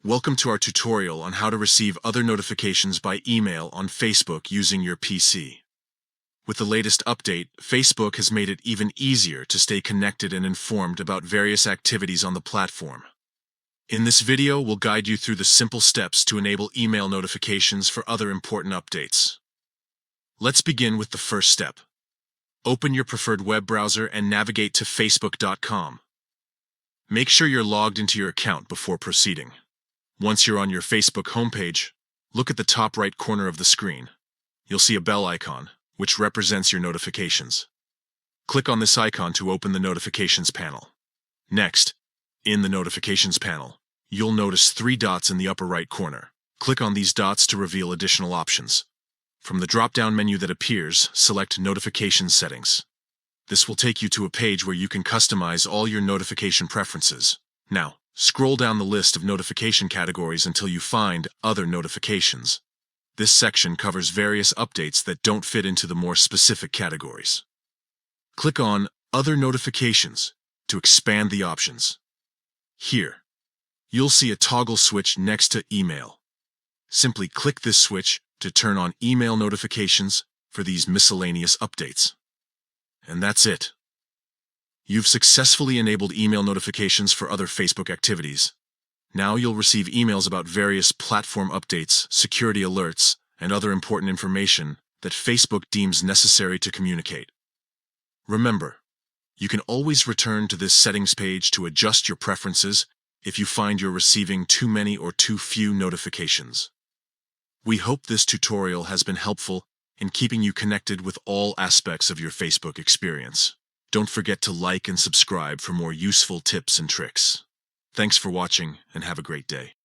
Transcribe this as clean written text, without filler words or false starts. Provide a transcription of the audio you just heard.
Welcome to our tutorial on how to receive other notifications by email on Facebook using your PC. With the latest update, Facebook has made it even easier to stay connected and informed about various activities on the platform. In this video, we'll guide you through the simple steps to enable email notifications for other important updates. Let's begin with the first step. Open your preferred web browser and navigate to facebook.com. Make sure you're logged into your account before proceeding. Once you're on your Facebook homepage, look at the top right corner of the screen. You'll see a bell icon, which represents your notifications. Click on this icon to open the Notifications panel. Next, in the Notifications panel, you'll notice 3 dots in the upper right corner. Click on these dots to reveal additional options. From the drop-down menu that appears, select Notification Settings. This will take you to a page where you can customize all your notification preferences. Now, scroll down the list of notification categories until you find Other Notifications. This section covers various updates that don't fit into the more specific categories. Click on Other Notifications to expand the options. Here, you'll see a toggle switch next to Email. Simply click this switch to turn on email notifications for these miscellaneous updates. And that's it. You've successfully enabled email notifications for other Facebook activities. Now you'll receive emails about various platform updates, security alerts, and other important information that Facebook deems necessary to communicate. Remember, you can always return to this settings page to adjust your preferences if you find you're receiving too many or too few notifications. We hope this tutorial has been helpful in keeping you connected with all aspects of your Facebook experience. Don't forget to like and subscribe for more useful tips and tricks. Thanks for watching and have a great day.